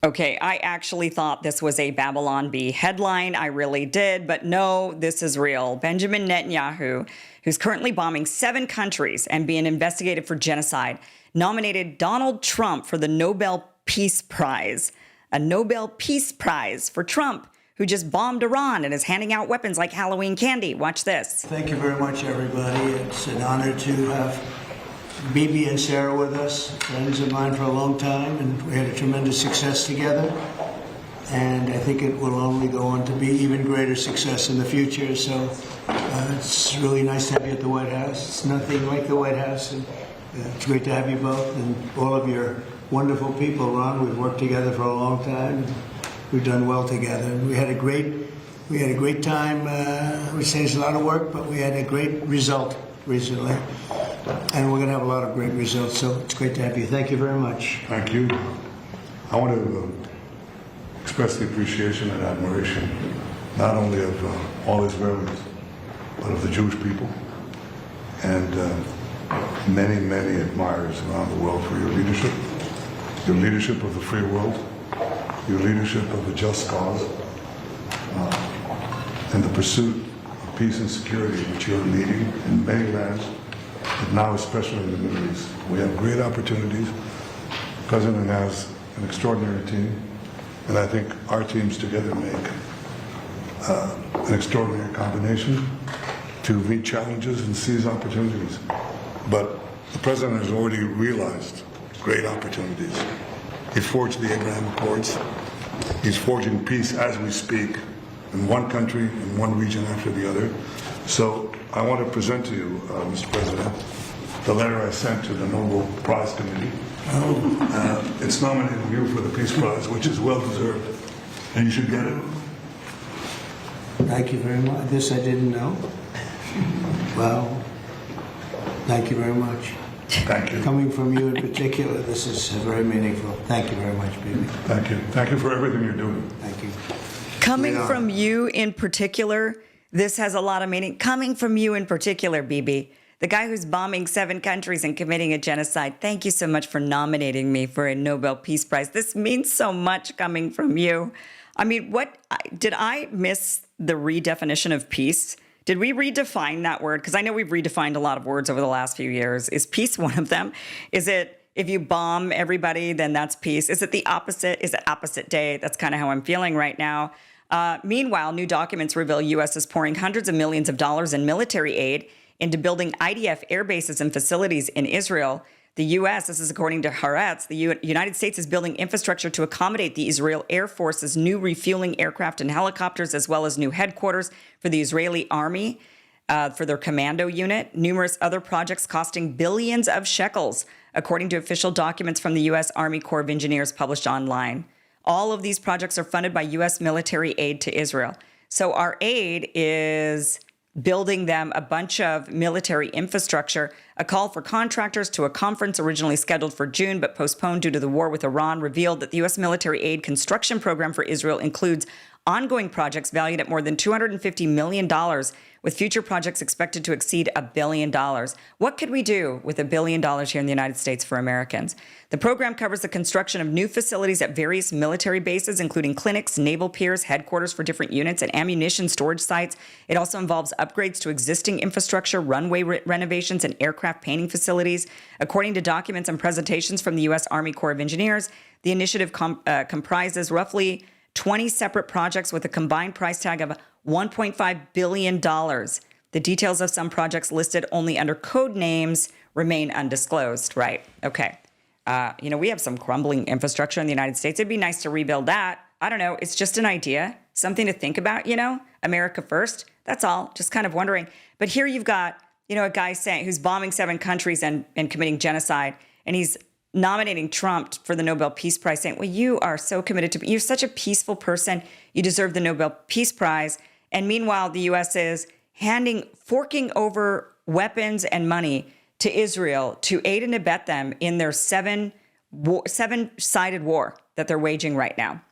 Okay, I actually thought this was a Babylon Bee headline. I really did, but no, this is real. Benjamin Netanyahu, who's currently bombing 7 countries and being investigated for genocide, nominated Donald Trump for the Nobel Peace Prize. A Nobel Peace Prize for Trump, who just bombed Iran and is handing out weapons like Halloween candy. Watch this. Thank you very much, everybody. It's an honor to have Bibi and Sarah with us, friends of mine for a long time, and we had a tremendous success together. And I think it will only go on to be even greater success in the future. So it's really nice to have you at the White House. It's nothing like the White House, and it's great to have you both and all of your wonderful people, Ron. We've worked together for a long time. And we've done well together. And we had a great time. We saved a lot of work, but we had a great result recently. And we're going to have a lot of great results, so it's great to have you. Thank you very much. Thank you. I want to express the appreciation and admiration, not only of all Israelis, but of the Jewish people, and many, many admirers around the world for your leadership of the free world, your leadership of a just cause, and the pursuit of peace and security which you are leading in many lands, but now especially in the Middle East. We have great opportunities. The President has an extraordinary team, and I think our teams together make an extraordinary combination to meet challenges and seize opportunities. But the President has already realized great opportunities. He forged the Abraham Accords. He's forging peace as we speak in one country, in one region after the other. So I want to present to you, Mr. President, the letter I sent to the Nobel Prize Committee. It's nominating you for the Peace Prize, which is well-deserved, and you should get it. Thank you very much. This I didn't know. Well, thank you very much. Thank you. Coming from you in particular, this is very meaningful. Thank you very much, Bibi. Thank you. Thank you for everything you're doing. Thank you. Coming from you in particular, this has a lot of meaning. Coming from you in particular, Bibi, the guy who's bombing 7 countries and committing a genocide. Thank you so much for nominating me for a Nobel Peace Prize. This means so much coming from you. I mean, did I miss the redefinition of peace? Did we redefine that word? Because I know we've redefined a lot of words over the last few years. Is peace one of them? Is it if you bomb everybody, then that's peace? Is it the opposite? Is it opposite day? That's kind of how I'm feeling right now. Meanwhile, new documents reveal U.S. is pouring hundreds of millions of dollars in military aid into building IDF air bases and facilities in Israel. The U.S., this is according to Haaretz, the United States is building infrastructure to accommodate the Israel Air Force's new refueling aircraft and helicopters, as well as new headquarters for the Israeli army, for their commando unit. Numerous other projects costing billions of shekels, according to official documents from the U.S. Army Corps of Engineers published online. All of these projects are funded by U.S. military aid to Israel. So our aid is building them a bunch of military infrastructure. A call for contractors to a conference originally scheduled for June but postponed due to the war with Iran revealed that the U.S. military aid construction program for Israel includes ongoing projects valued at more than $250 million, with future projects expected to exceed $1 billion. What could we do with $1 billion here in the United States for Americans? The program covers the construction of new facilities at various military bases, including clinics, naval piers, headquarters for different units, and ammunition storage sites. It also involves upgrades to existing infrastructure, runway renovations, and aircraft painting facilities. According to documents and presentations from the U.S. Army Corps of Engineers, the initiative comprises roughly 20 separate projects with a combined price tag of $1.5 billion. The details of some projects listed only under code names remain undisclosed. Right. Okay. We have some crumbling infrastructure in the United States. It'd be nice to rebuild that. I don't know. It's just an idea, something to think about, America first. That's all. Just kind of wondering. But here you've got, a guy who's bombing 7 countries and committing genocide, and he's nominating Trump for the Nobel Peace Prize, saying, well, you are so committed to, you're such a peaceful person, you deserve the Nobel Peace Prize. And meanwhile, the U.S. is forking over weapons and money to Israel to aid and abet them in their seven-sided war that they're waging right now.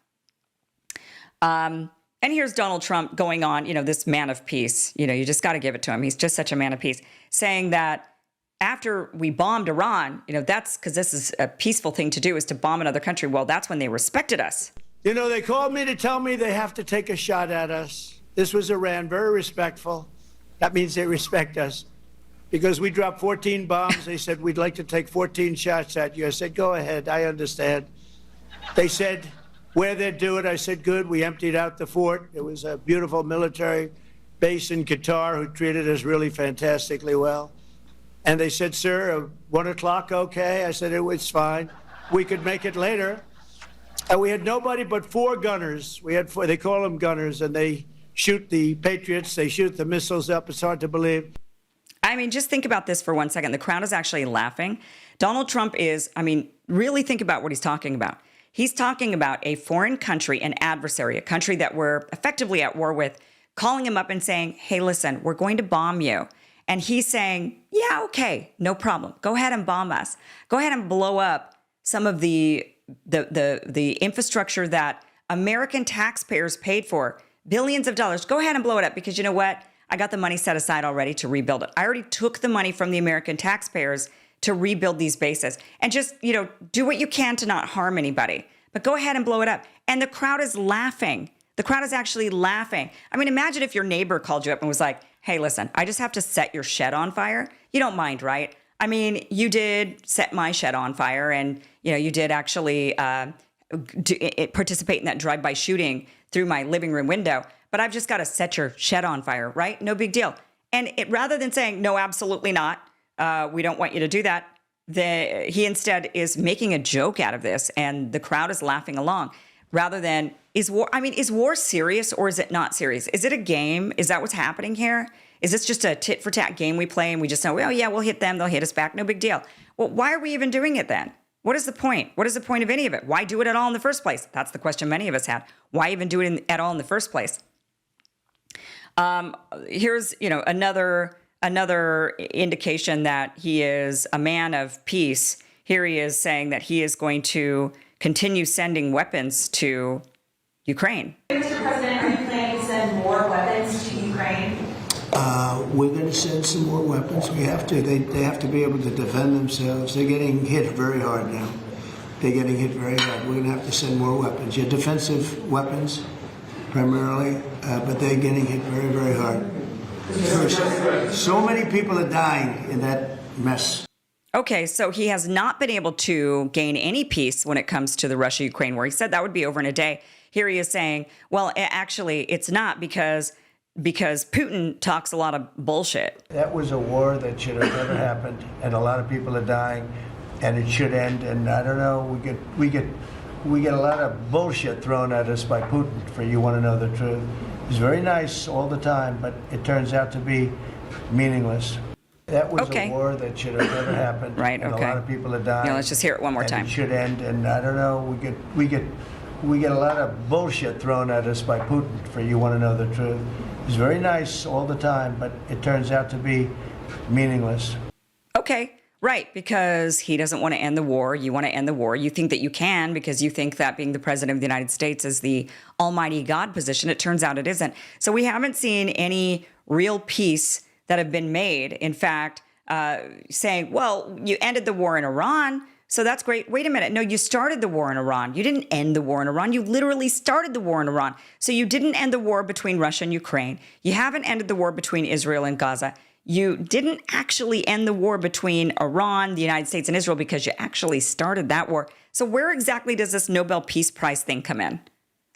And here's Donald Trump going on, this man of peace. You just got to give it to him. He's just such a man of peace, saying that after we bombed Iran, that's because this is a peaceful thing to do, is to bomb another country. Well, that's when they respected us. They called me to tell me they have to take a shot at us. This was Iran, very respectful. That means they respect us. Because we dropped 14 bombs, they said, we'd like to take 14 shots at you. I said, go ahead, I understand. They said, where they'd do it. I said, good. We emptied out the fort. It was a beautiful military base in Qatar who treated us really fantastically well. And they said, sir, 1 o'clock, okay? I said, it's fine. We could make it later. And we had nobody but 4 gunners. We had 4, they call them gunners, and they shoot the Patriots. They shoot the missiles up. It's hard to believe. I mean, just think about this for 1 second. The crowd is actually laughing. Donald Trump is, really think about what he's talking about. He's talking about a foreign country, an adversary, a country that we're effectively at war with, calling him up and saying, hey, listen, we're going to bomb you. And he's saying, yeah, okay, no problem. Go ahead and bomb us. Go ahead and blow up some of the infrastructure that American taxpayers paid for, billions of dollars. Go ahead and blow it up, because you know what? I got the money set aside already to rebuild it. I already took the money from the American taxpayers to rebuild these bases, and just, do what you can to not harm anybody, but go ahead and blow it up. And the crowd is laughing. The crowd is actually laughing. Imagine if your neighbor called you up and was like, hey, listen, I just have to set your shed on fire. You don't mind, right? You did set my shed on fire, and, you did actually participate in that drive-by shooting through my living room window, but I've just got to set your shed on fire, right? No big deal. And rather than saying, no, absolutely not, we don't want you to do that, he instead is making a joke out of this, and the crowd is laughing along. Rather than, is war serious, or is it not serious? Is it a game? Is that what's happening here? Is this just a tit for tat game we play, and we just know, oh yeah, we'll hit them, they'll hit us back, no big deal. Well, why are we even doing it then? What is the point? What is the point of any of it? Why do it at all in the first place? That's the question many of us had. Why even do it at all in the first place? Here's, another indication that he is a man of peace. Here he is saying that he is going to continue sending weapons to Ukraine. Mr. President, are you planning to send more weapons to Ukraine? We're going to send some more weapons. We have to. They have to be able to defend themselves. They're getting hit very hard now. They're getting hit very hard. We're going to have to send more weapons. Yeah, defensive weapons primarily, but they're getting hit very, very hard. So many people are dying in that mess. Okay, so he has not been able to gain any peace when it comes to the Russia-Ukraine war. He said that would be over in a day. Here he is saying, well, actually, it's not, because Putin talks a lot of bullshit. That was a war that should have never happened, and a lot of people are dying, and it should end. And I don't know, we get a lot of bullshit thrown at us by Putin, for you want to know the truth. He's very nice all the time, but it turns out to be meaningless. That was a war that should have never happened. Right, and okay. A lot of people are dying. Yeah, let's just hear it one more time. It should end, and I don't know, we get a lot of bullshit thrown at us by Putin, for you want to know the truth. He's very nice all the time, but it turns out to be meaningless. Okay, right, because he doesn't want to end the war. You want to end the war. You think that you can, because you think that being the president of the United States is the almighty God position. It turns out it isn't. So we haven't seen any real peace that have been made. In fact, saying, well, you ended the war in Iran, so that's great. Wait a minute. No, you started the war in Iran. You didn't end the war in Iran. You literally started the war in Iran. So you didn't end the war between Russia and Ukraine. You haven't ended the war between Israel and Gaza. You didn't actually end the war between Iran, the United States, and Israel, because you actually started that war. So where exactly does this Nobel Peace Prize thing come in?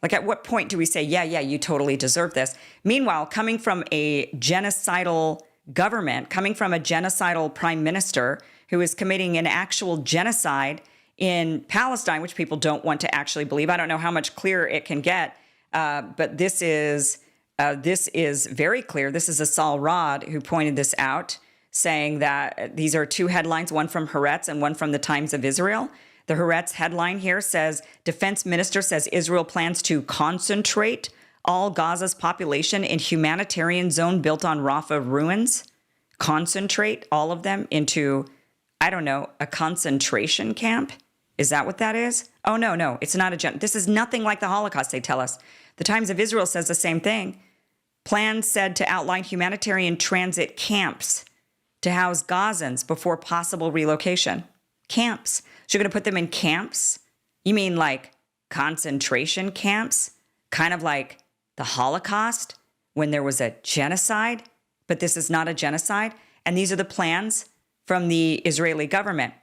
Like, at what point do we say, yeah, you totally deserve this? Meanwhile, coming from a genocidal government, coming from a genocidal prime minister who is committing an actual genocide in Palestine, which people don't want to actually believe. I don't know how much clearer it can get, but this is very clear. This is Asal Rod who pointed this out, saying that these are two headlines, one from Haaretz and one from the Times of Israel. The Haaretz headline here says, Defense Minister says Israel plans to concentrate all Gaza's population in humanitarian zone built on Rafah ruins. Concentrate all of them into, I don't know, a concentration camp? Is that what that is? Oh, no, it's not this is nothing like the Holocaust, they tell us. The Times of Israel says the same thing. Plans said to outline humanitarian transit camps to house Gazans before possible relocation. Camps. So you're going to put them in camps? You mean like concentration camps? Kind of like the Holocaust when there was a genocide? But this is not a genocide. And these are the plans from the Israeli government.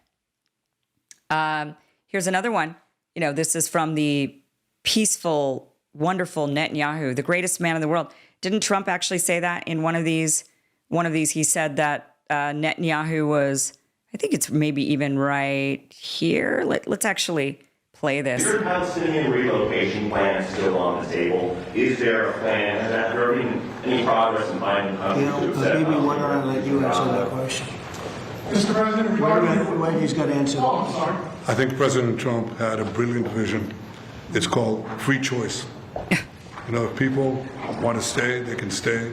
Here's another one. You know, this is from the peaceful, wonderful Netanyahu, the greatest man in the world. Didn't Trump actually say that in one of these? He said that Netanyahu was, I think it's maybe even right here. Let's actually play this. Is your Palestinian relocation plan still on the table? Is there a plan? Has there been any progress in finding countries to accept? Maybe why don't I let you answer that question? Mr. President, Wait, he's got to answer. Oh, I'm sorry. I think President Trump had a brilliant vision. It's called free choice. You know, if people want to stay, they can stay.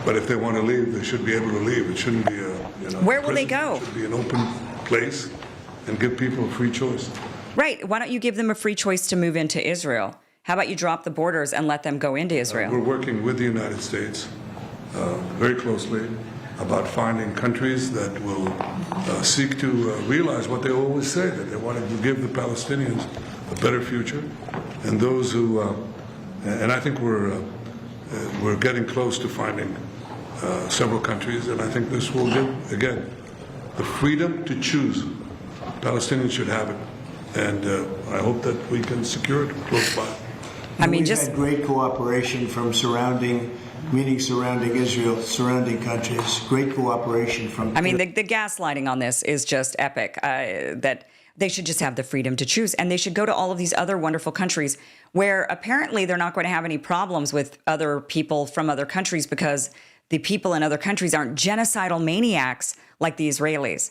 But if they want to leave, they should be able to leave. It shouldn't be a, Where will they go? It should be an open place and give people a free choice. Right. Why don't you give them a free choice to move into Israel? How about you drop the borders and let them go into Israel? We're working with the United States very closely about finding countries that will seek to realize what they always say, that they want to give the Palestinians a better future. And those who, and I think we're getting close to finding several countries, and I think this will give, again, the freedom to choose. Palestinians should have it. And I hope that we can secure it close by. I mean, We've just had great cooperation from surrounding Israel, surrounding countries. Great cooperation from. I mean, the gaslighting on this is just epic. That they should just have the freedom to choose, and they should go to all of these other wonderful countries where apparently they're not going to have any problems with other people from other countries because the people in other countries aren't genocidal maniacs like the Israelis.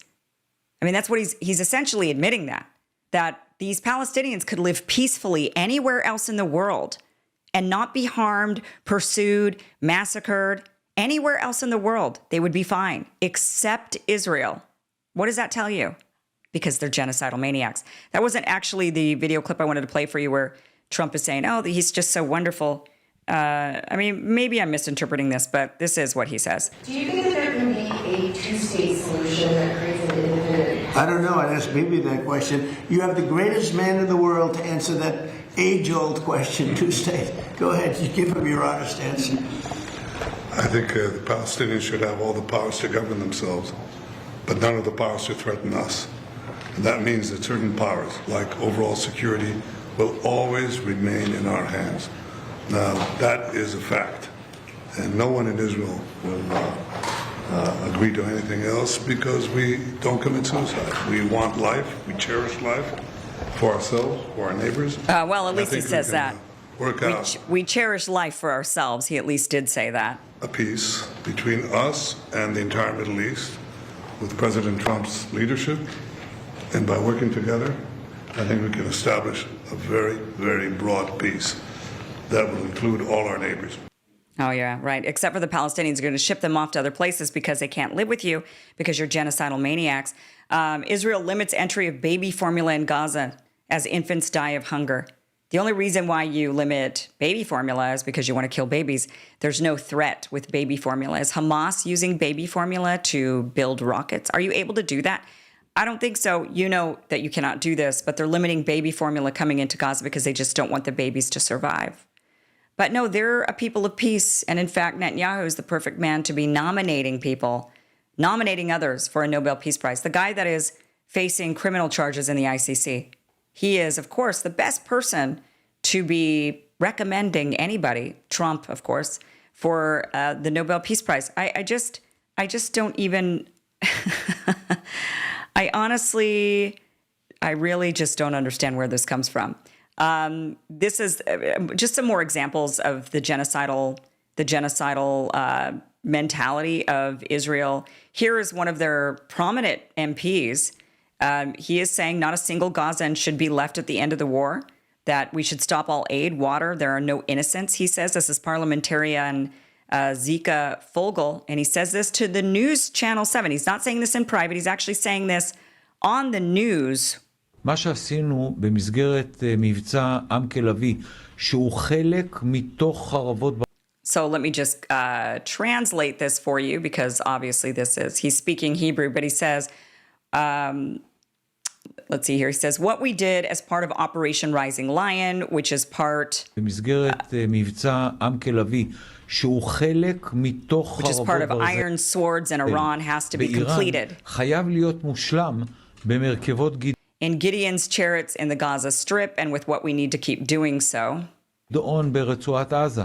I mean, that's what he's essentially admitting that these Palestinians could live peacefully anywhere else in the world and not be harmed, pursued, massacred. Anywhere else in the world, they would be fine, except Israel. What does that tell you? Because they're genocidal maniacs. That wasn't actually the video clip I wanted to play for you where Trump is saying, oh, he's just so wonderful. I mean, maybe I'm misinterpreting this, but this is what he says. Do you think that there can be a two-state solution that creates an independent? I don't know. I'd ask Bibi that question. You have the greatest man in the world to answer that age-old question, two-state. Go ahead. You give him your honest answer. I think the Palestinians should have all the powers to govern themselves, but none of the powers to threaten us. And that means that certain powers, like overall security, will always remain in our hands. Now, that is a fact. And no one in Israel will agree to anything else because we don't commit suicide. We want life. We cherish life for ourselves, for our neighbors. Well, at least he says that. Work out We cherish life for ourselves. He at least did say that. a peace between us and the entire Middle East with President Trump's leadership. And by working together, I think we can establish a very, very broad peace that will include all our neighbors. Oh, yeah, right. Except for the Palestinians are going to ship them off to other places because they can't live with you because you're genocidal maniacs. Israel limits entry of baby formula in Gaza as infants die of hunger. The only reason why you limit baby formula is because you want to kill babies. There's no threat with baby formula. Is Hamas using baby formula to build rockets? Are you able to do that? I don't think so. You know that you cannot do this, but they're limiting baby formula coming into Gaza because they just don't want the babies to survive. But no, they're a people of peace. And in fact, Netanyahu is the perfect man to be nominating others for a Nobel Peace Prize. The guy that is facing criminal charges in the ICC. He is, of course, the best person to be recommending anybody, Trump, of course, for the Nobel Peace Prize. I just don't even, I really just don't understand where this comes from. This is just some more examples of the genocidal mentality of Israel. Here is one of their prominent MPs. He is saying not a single Gazan should be left at the end of the war, that we should stop all aid, water. There are no innocents, he says. This is parliamentarian Zika Fogel, and he says this to the news Channel 7. He's not saying this in private. He's actually saying this on the news. מה שעשינו במסגרת מבצע עם כלבי, שהוא חלק מתוך חרבות... So let me just translate this for you because obviously he's speaking Hebrew, but he says, let's see here. He says, what we did as part of Operation Rising Lion, which is part... במסגרת מבצע עם כלבי, שהוא חלק מתוך which is part of חרבות ברזל. Iron Swords in Iran has to be completed. באיראן חייב להיות מושלם במרכבות In Gideon's chariots in the Gaza Strip and with what we need to keep doing so. גדעון ברצועת עזה,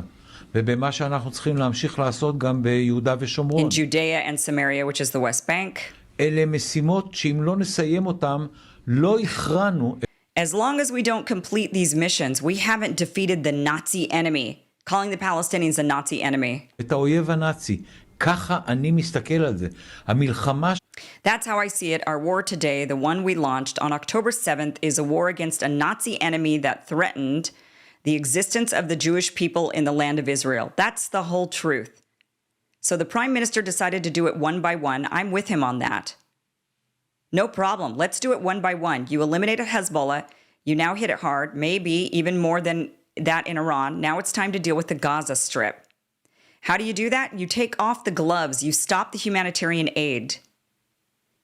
ובמה שאנחנו צריכים להמשיך לעשות גם ביהודה ושומרון. In Judea and Samaria, which is the West Bank. אלה משימות שאם לא נסיים אותם, לא הכרענו. As long as we don't complete these missions, we haven't defeated the Nazi enemy, calling the Palestinians a Nazi enemy. את האויב הנאצי. ככה אני מסתכל על זה. המלחמה... That's how I see it. Our war today, the one we launched on October 7th, is a war against a Nazi enemy that threatened the existence of the Jewish people in the land of Israel. That's the whole truth. So the prime minister decided to do it one by one. I'm with him on that. No problem. Let's do it one by one. You eliminated Hezbollah. You now hit it hard, maybe even more than that in Iran. Now it's time to deal with the Gaza Strip. How do you do that? You take off the gloves. You stop the humanitarian aid.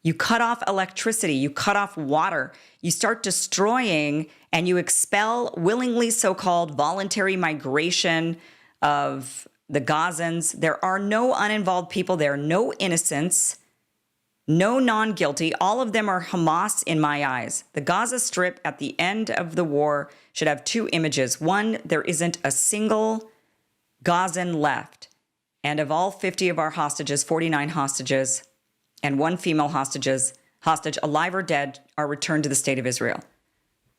You cut off electricity. You cut off water. You start destroying and you expel willingly so-called voluntary migration of the Gazans. There are no uninvolved people there, no innocents, no non-guilty. All of them are Hamas in my eyes. The Gaza Strip at the end of the war should have two images. One, there isn't a single Gazan left. And of all 50 of our hostages, 49 hostages, and one female hostage, alive or dead, are returned to the state of Israel.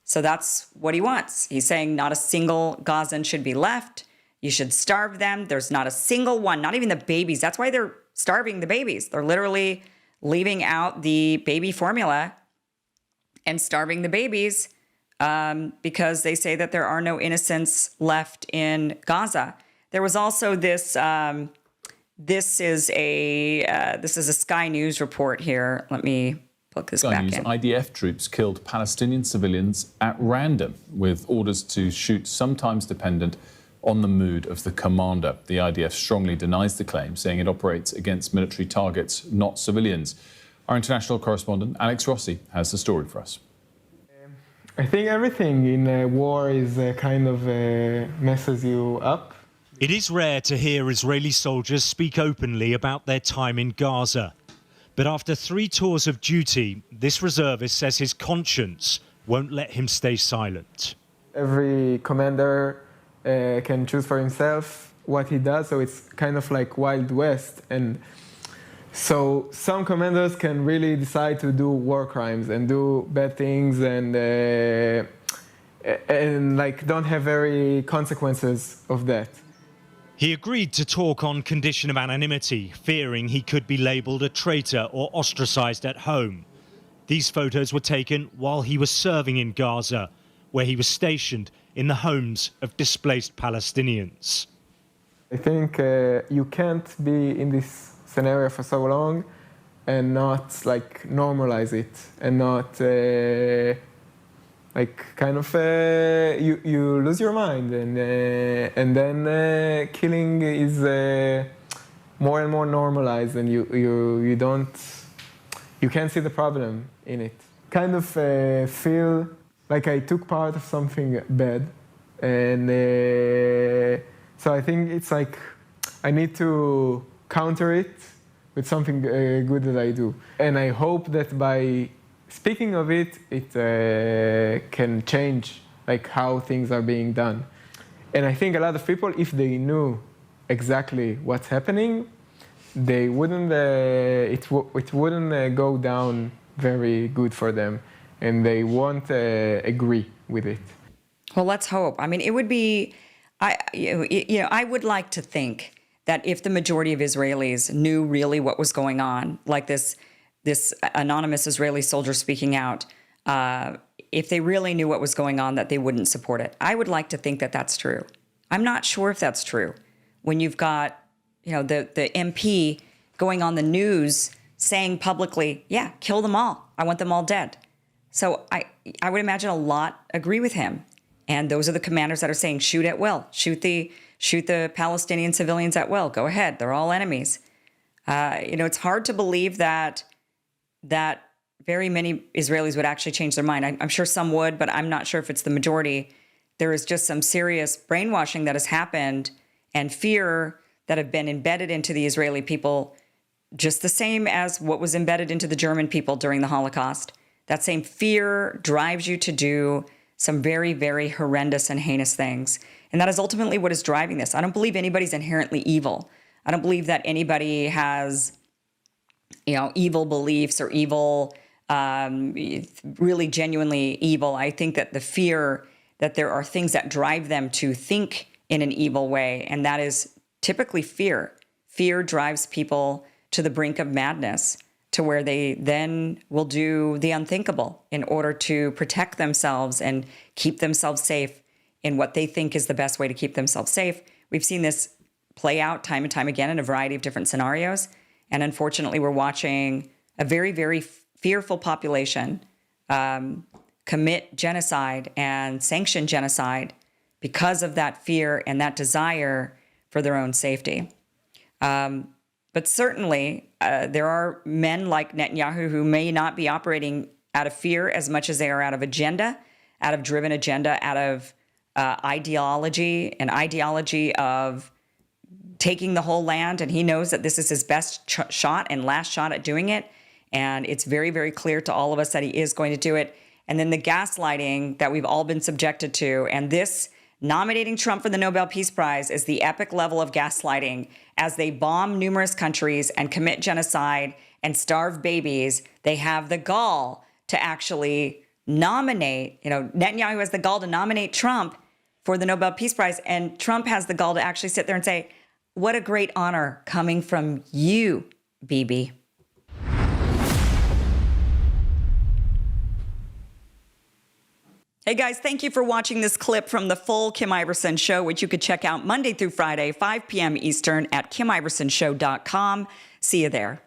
So that's what he wants. He's saying not a single Gazan should be left. You should starve them. There's not a single one, not even the babies. That's why they're starving the babies. They're literally leaving out the baby formula and starving the babies because they say that there are no innocents left in Gaza. There was also this. This is a Sky News report here. Let me plug this back in. IDF troops killed Palestinian civilians at random with orders to shoot, sometimes dependent on the mood of the commander. The IDF strongly denies the claim, saying it operates against military targets, not civilians. Our international correspondent, Alex Rossi, has the story for us. I think everything in a war is kind of messes you up. It is rare to hear Israeli soldiers speak openly about their time in Gaza. But after 3 tours of duty, this reservist says his conscience won't let him stay silent. Every commander can choose for himself what he does, so it's kind of like Wild West. And so some commanders can really decide to do war crimes and do bad things and like don't have very consequences of that. He agreed to talk on condition of anonymity, fearing he could be labelled a traitor or ostracised at home. These photos were taken while he was serving in Gaza, where he was stationed in the homes of displaced Palestinians. I think you can't be in this scenario for so long and not like normalize it and not like kind of you lose your mind and then killing is more and more normalized and you can't see the problem in it. Kind of feel like I took part of something bad and so I think it's like I need to counter it with something good that I do. And I hope that by speaking of it, it can change like how things are being done. And I think a lot of people, if they knew exactly what's happening, they wouldn't. It wouldn't go down very good for them, and they won't agree with it. Well, let's hope. I mean, it would be. I would like to think that if the majority of Israelis knew really what was going on, like this anonymous Israeli soldier speaking out, if they really knew what was going on, that they wouldn't support it. I would like to think that that's true. I'm not sure if that's true. When you've got, the MP going on the news saying publicly, yeah, kill them all. I want them all dead. So I would imagine a lot agree with him. And those are the commanders that are saying, shoot at will, shoot the Palestinian civilians at will. Go ahead. They're all enemies. It's hard to believe that very many Israelis would actually change their mind. I'm sure some would, but I'm not sure if it's the majority. There is just some serious brainwashing that has happened and fear that have been embedded into the Israeli people, just the same as what was embedded into the German people during the Holocaust. That same fear drives you to do some very, very horrendous and heinous things. And that is ultimately what is driving this. I don't believe anybody's inherently evil. I don't believe that anybody has, evil beliefs or evil, really genuinely evil. I think that the fear that there are things that drive them to think in an evil way, and that is typically fear. Fear drives people to the brink of madness, to where they then will do the unthinkable in order to protect themselves and keep themselves safe in what they think is the best way to keep themselves safe. We've seen this play out time and time again in a variety of different scenarios. And unfortunately, we're watching a very, very fearful population commit genocide and sanction genocide because of that fear and that desire for their own safety. But certainly, there are men like Netanyahu who may not be operating out of fear as much as they are out of agenda, out of driven agenda, out of ideology, an ideology of taking the whole land. And he knows that this is his best shot and last shot at doing it. And it's very, very clear to all of us that he is going to do it. And then the gaslighting that we've all been subjected to, and this nominating Trump for the Nobel Peace Prize is the epic level of gaslighting. As they bomb numerous countries and commit genocide and starve babies, they have the gall to actually nominate, Netanyahu has the gall to nominate Trump for the Nobel Peace Prize, and Trump has the gall to actually sit there and say, what a great honor coming from you, Bibi. Hey guys, thank you for watching this clip from the full Kim Iverson Show, which you could check out Monday through Friday, 5 p.m. Eastern at KimIversonShow.com. See you there.